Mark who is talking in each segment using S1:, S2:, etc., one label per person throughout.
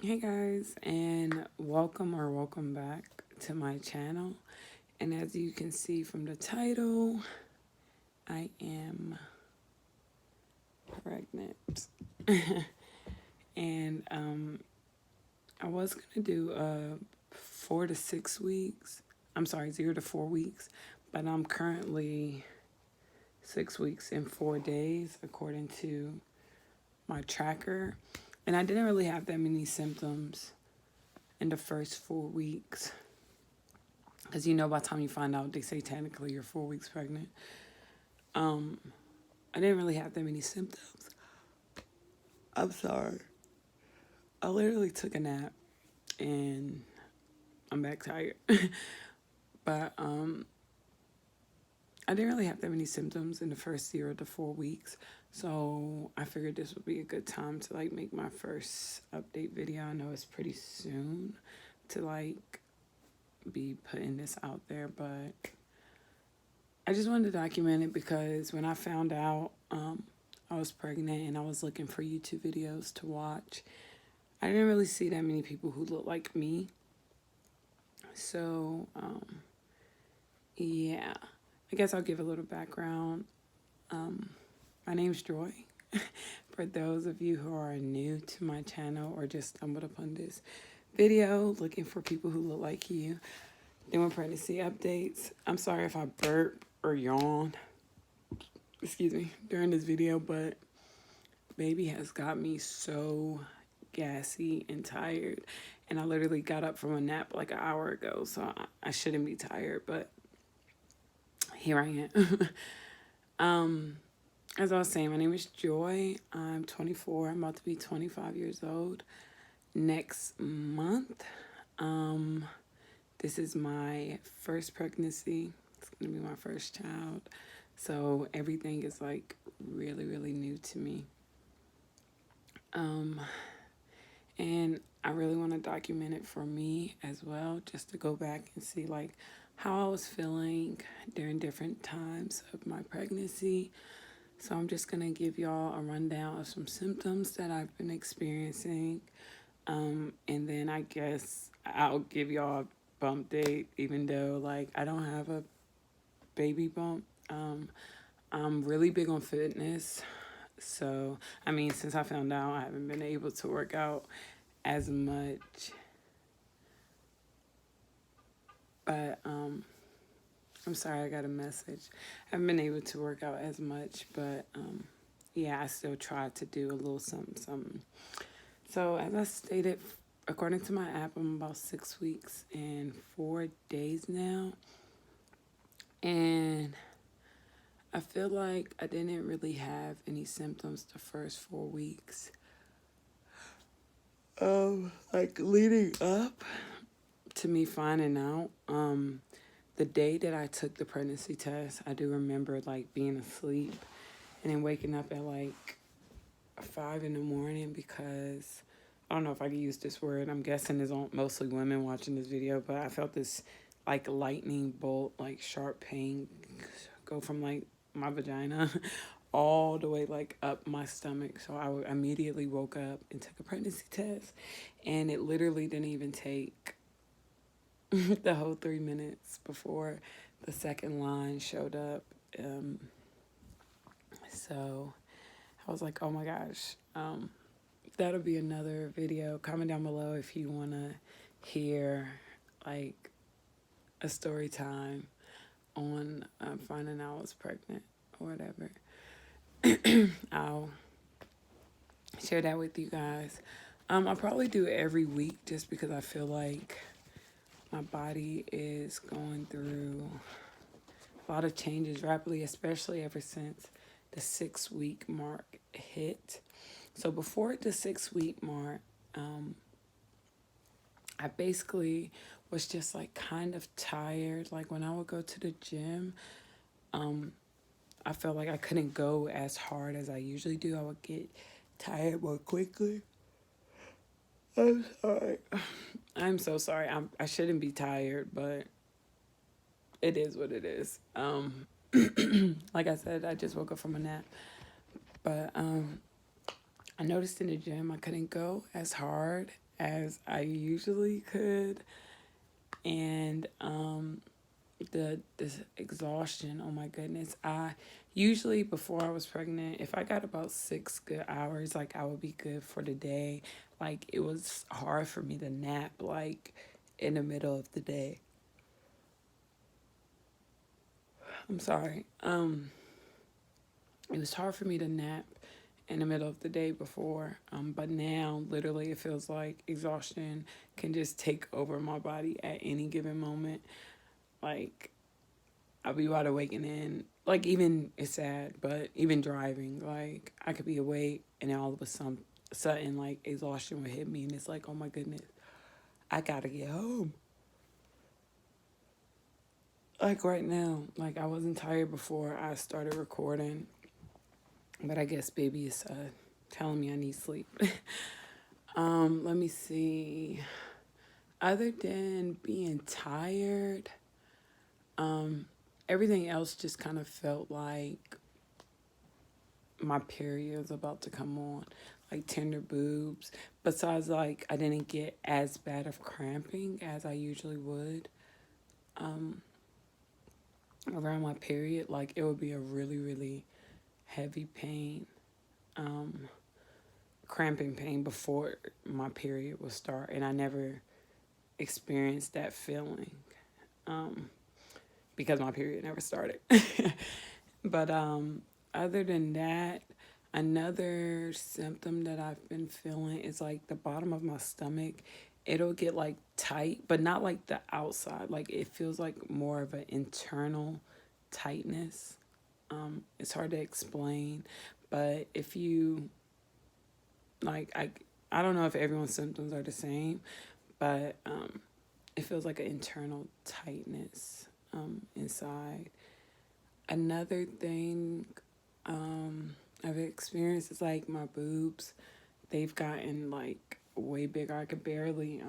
S1: Hey guys, and welcome back to my channel. And as you can see from the title, I am pregnant. and I was gonna do 4 to 6 weeks. I'm sorry, 0 to 4 weeks, but I'm currently 6 weeks and 4 days according to my tracker. And I didn't really have that many symptoms in the first 4 weeks. Because by the time you find out, they say technically you're 4 weeks pregnant. Um, I didn't really have that many symptoms. I'm sorry. I literally took a nap and I'm back tired. but I didn't really have that many symptoms in the first 0 to 4 weeks. So I figured this would be a good time to make my first update video. I know it's pretty soon to be putting this out there, but I just wanted to document it because when I found out I was pregnant and I was looking for YouTube videos to watch, I didn't really see that many people who look like me. So, yeah, I guess I'll give a little background. My name's Joy. For those of you who are new to my channel or just stumbled upon this video looking for people who look like you, doing pregnancy updates. I'm sorry if I burp or yawn, excuse me, during this video, but baby has got me so gassy and tired. And I literally got up from a nap like an hour ago, so I shouldn't be tired, but here I am. As I was saying, my name is Joy. I'm 24. I'm about to be 25 years old next month. This is my first pregnancy. It's going to be my first child. So everything is really, really new to me. And I really want to document it for me as well, just to go back and see how I was feeling during different times of my pregnancy. So I'm just going to give y'all a rundown of some symptoms that I've been experiencing. And then I guess I'll give y'all a bump date, even though I don't have a baby bump. I'm really big on fitness. So, I mean, since I found out, I haven't been able to work out as much. But I'm sorry, I got a message. I haven't been able to work out as much, but yeah, I still try to do a little something, something. So, as I stated, according to my app, I'm about 6 weeks and 4 days now. And I feel like I didn't really have any symptoms the first 4 weeks. Leading up to me finding out, the day that I took the pregnancy test, I do remember being asleep and then waking up at 5 in the morning because I don't know if I can use this word. I'm guessing it's mostly women watching this video, but I felt this lightning bolt, sharp pain go from my vagina all the way up my stomach. So I immediately woke up and took a pregnancy test, and it literally didn't even take the whole 3 minutes before the second line showed up. So I was like, oh my gosh, that'll be another video. Comment down below if you want to hear a story time on finding out I was pregnant or whatever. I'll share that with you guys. I'll probably do it every week just because I feel like my body is going through a lot of changes rapidly, especially ever since the 6 week mark hit. So before the 6 week mark, I basically was just kind of tired. When I would go to the gym, I felt like I couldn't go as hard as I usually do. I would get tired more quickly. I'm sorry. I'm so sorry. I shouldn't be tired, but it is what it is. Like I said, I just woke up from a nap. But I noticed in the gym I couldn't go as hard as I usually could. And this exhaustion, oh my goodness. I usually, before I was pregnant, if I got about 6 good hours, like I would be good for the day. Like it was hard for me to nap like in the middle of the day. I'm sorry. It was hard for me to nap in the middle of the day before. But now literally it feels like exhaustion can just take over my body at any given moment. Like I'll be wide awake and then like even it's sad, but even driving, like I could be awake and then all of a sudden like exhaustion would hit me and it's like, oh my goodness, I gotta get home. Like right now, like I wasn't tired before I started recording, but I guess baby is telling me I need sleep. Let me see. Other than being tired, everything else just kind of felt like my period was about to come on, like tender boobs. Besides, like I didn't get as bad of cramping as I usually would around my period. Like it would be a really, really heavy pain, cramping pain before my period would start, and I never experienced that feeling because my period never started. But other than that, another symptom that I've been feeling is like the bottom of my stomach. It'll get like tight, but not like the outside. Like it feels like more of an internal tightness. It's hard to explain, but if you like, I don't know if everyone's symptoms are the same, but it feels like an internal tightness inside. Another thing I've experienced is like my boobs. They've gotten like way bigger. I could barely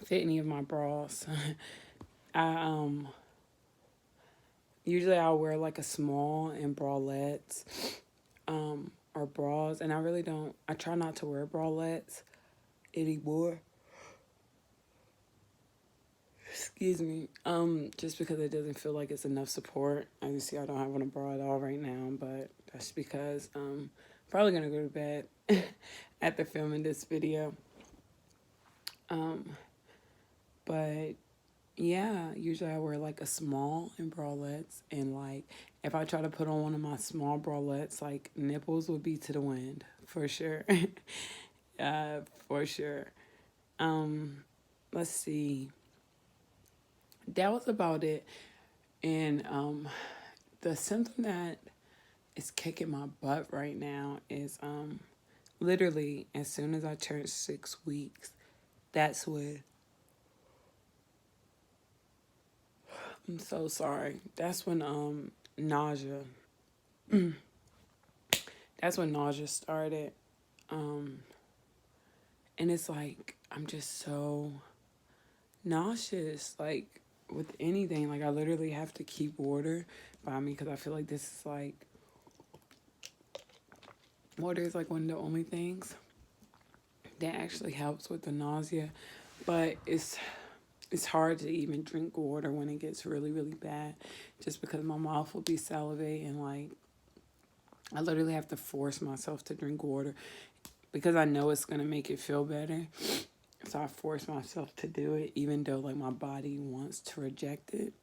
S1: fit any of my bras. I usually I'll wear like a small and bralettes or bras, and I really don't. I try not to wear bralettes anymore. Excuse me. Just because it doesn't feel like it's enough support. As you see, I don't have on a bra at all right now, but that's because probably gonna go to bed after filming this video. But yeah, usually I wear like a small and bralettes, and like if I try to put on one of my small bralettes, like nipples would be to the wind for sure. For sure. Let's see. That was about it. And the symptom that is kicking my butt right now is literally as soon as I turn 6 weeks, that's when I'm so sorry. That's when nausea. That's when nausea started. And it's like I'm just so nauseous. Like with anything, like I literally have to keep water by me because I feel like this is like water is like one of the only things that actually helps with the nausea. But it's hard to even drink water when it gets really, really bad just because my mouth will be salivating. Like I literally have to force myself to drink water because I know it's going to make it feel better. So I force myself to do it even though like my body wants to reject it.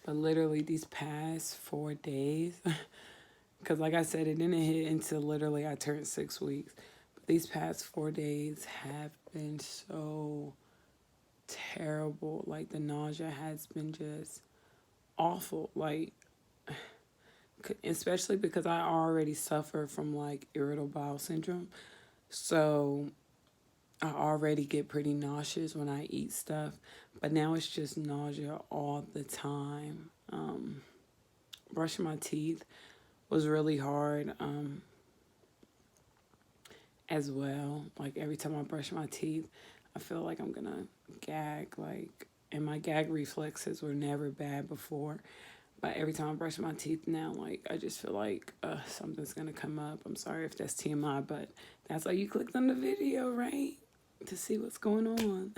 S1: But literally these past 4 days, because like I said, it didn't hit until literally I turned 6 weeks. But these past 4 days have been so terrible. Like the nausea has been just awful. Like especially because I already suffer from like irritable bowel syndrome. So I already get pretty nauseous when I eat stuff, but now it's just nausea all the time. Brushing my teeth was really hard as well. Like every time I brush my teeth, I feel like I'm gonna gag. Like, and my gag reflexes were never bad before, But every time I brush my teeth now, like, I just feel like something's going to come up. I'm sorry if that's TMI, but that's why you clicked on the video, right? To see what's going on.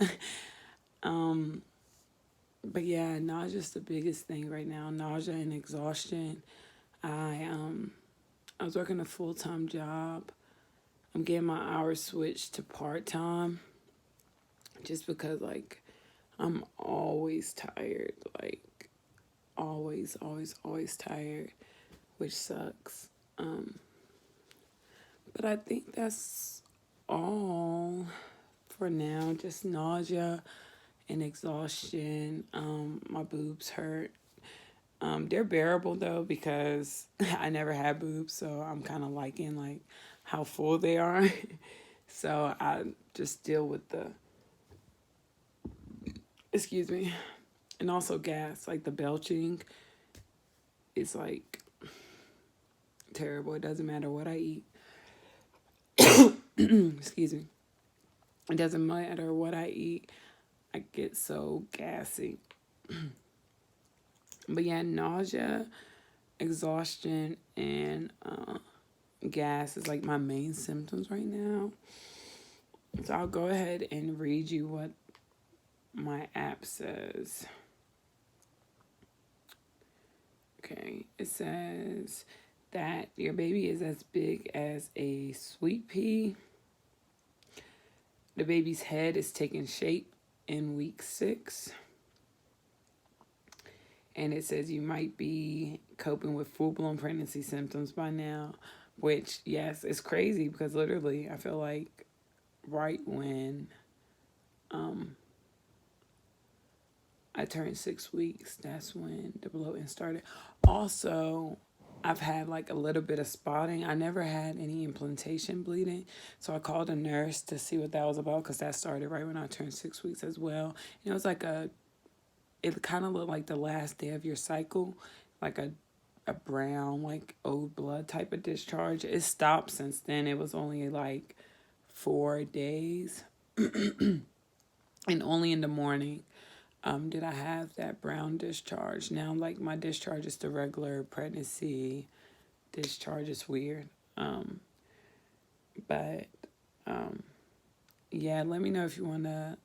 S1: But yeah, nausea's the biggest thing right now. Nausea and exhaustion. I was working a full-time job. I'm getting my hours switched to part-time just because, like, I'm always tired. Like, always, always, always tired, which sucks. But I think that's all for now. Just nausea and exhaustion. My boobs hurt. They're bearable though because I never had boobs, so I'm kind of liking like how full they are. So I just deal with the, excuse me, and also gas, like the belching is like terrible. It doesn't matter what I eat. Excuse me. It doesn't matter what I eat. I get so gassy. But yeah, nausea, exhaustion, and gas is like my main symptoms right now. So I'll go ahead and read you what my app says. Okay, it says that your baby is as big as a sweet pea. The baby's head is taking shape in week 6. And it says you might be coping with full-blown pregnancy symptoms by now, which, yes, it's crazy because literally I feel like right when I turned 6 weeks, that's when the bloating started. Also, I've had like a little bit of spotting. I never had any implantation bleeding. So I called a nurse to see what that was about because that started right when I turned 6 weeks as well. And it was like it kind of looked like the last day of your cycle, like a brown, like old blood type of discharge. It stopped since then. It was only like 4 days. And only in the morning did I have that brown discharge. Now, like, my discharge is the regular pregnancy discharge. Is weird. But yeah, let me know if you want to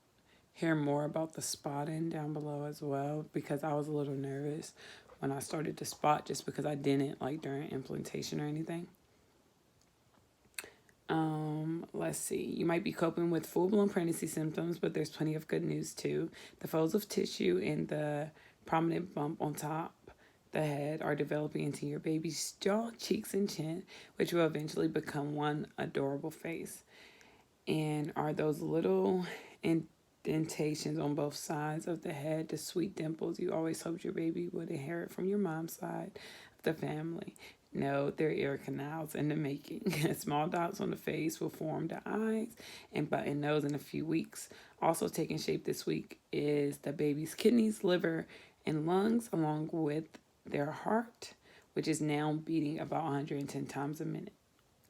S1: hear more about the spotting down below as well, because I was a little nervous when I started to spot just because I didn't like during implantation or anything. Let's see. You might be coping with full-blown pregnancy symptoms, but there's plenty of good news too. The folds of tissue and the prominent bump on top the head are developing into your baby's jaw, cheeks, and chin, which will eventually become one adorable face. And are those little indentations on both sides of the head, the sweet dimples you always hoped your baby would inherit from your mom's side of the family? No, they're ear canals in the making. Small dots on the face will form the eyes and button nose in a few weeks. Also taking shape this week is the baby's kidneys, liver, and lungs, along with their heart, which is now beating about 110 times a minute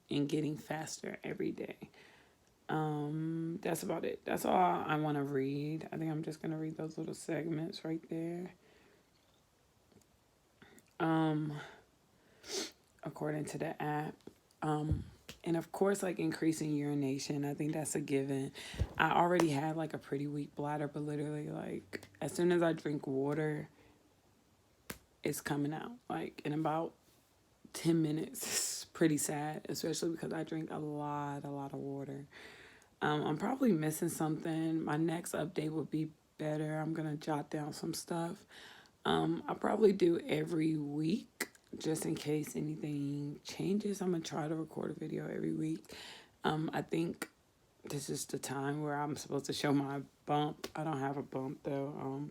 S1: and getting faster every day. That's about it. That's all I want to read. I think I'm just going to read those little segments right there. According to the app. And of course, like increasing urination, I think that's a given. I already had like a pretty weak bladder, but literally like as soon as I drink water, it's coming out like in about 10 minutes. It's pretty sad, especially because I drink a lot of water. I'm probably missing something. My next update will be better. I'm going to jot down some stuff. I'll probably do every week just in case anything changes. I'm going to try to record a video every week. I think this is the time where I'm supposed to show my bump. I don't have a bump though.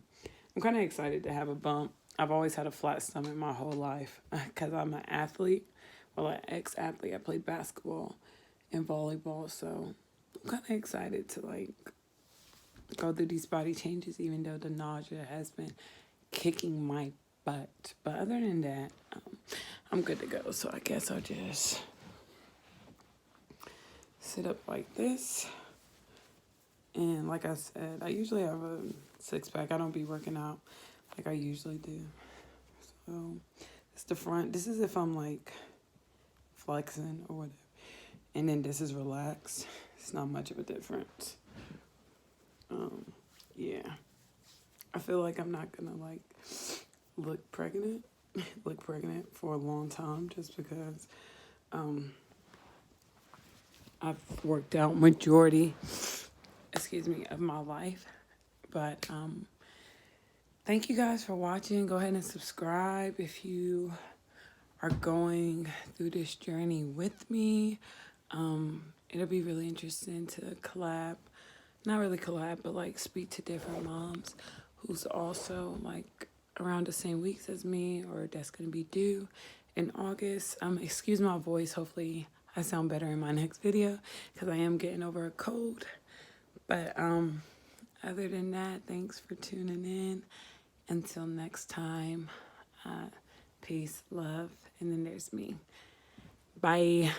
S1: I'm kind of excited to have a bump. I've always had a flat stomach my whole life because I'm an athlete. Well, an ex-athlete. I played basketball and volleyball, so I'm kind of excited to like go through these body changes, even though the nausea has been kicking my butt. But other than that, I'm good to go. So I guess I'll just sit up like this. And like I said, I usually have a 6-pack. I don't be working out like I usually do. So So it's the front. This is if I'm like flexing or whatever. And then this is relaxed. It's not much of a difference. Yeah. I feel like I'm not gonna like look pregnant for a long time just because I've worked out majority of my life. But thank you guys for watching. Go ahead and subscribe if you are going through this journey with me. It'll be really interesting to collab, not really collab, but like speak to different moms who's also like around the same weeks as me or that's gonna be due in August. Excuse my voice. Hopefully I sound better in my next video because I am getting over a cold. But other than that, thanks for tuning in. Until next time, peace, love, and then there's me. Bye.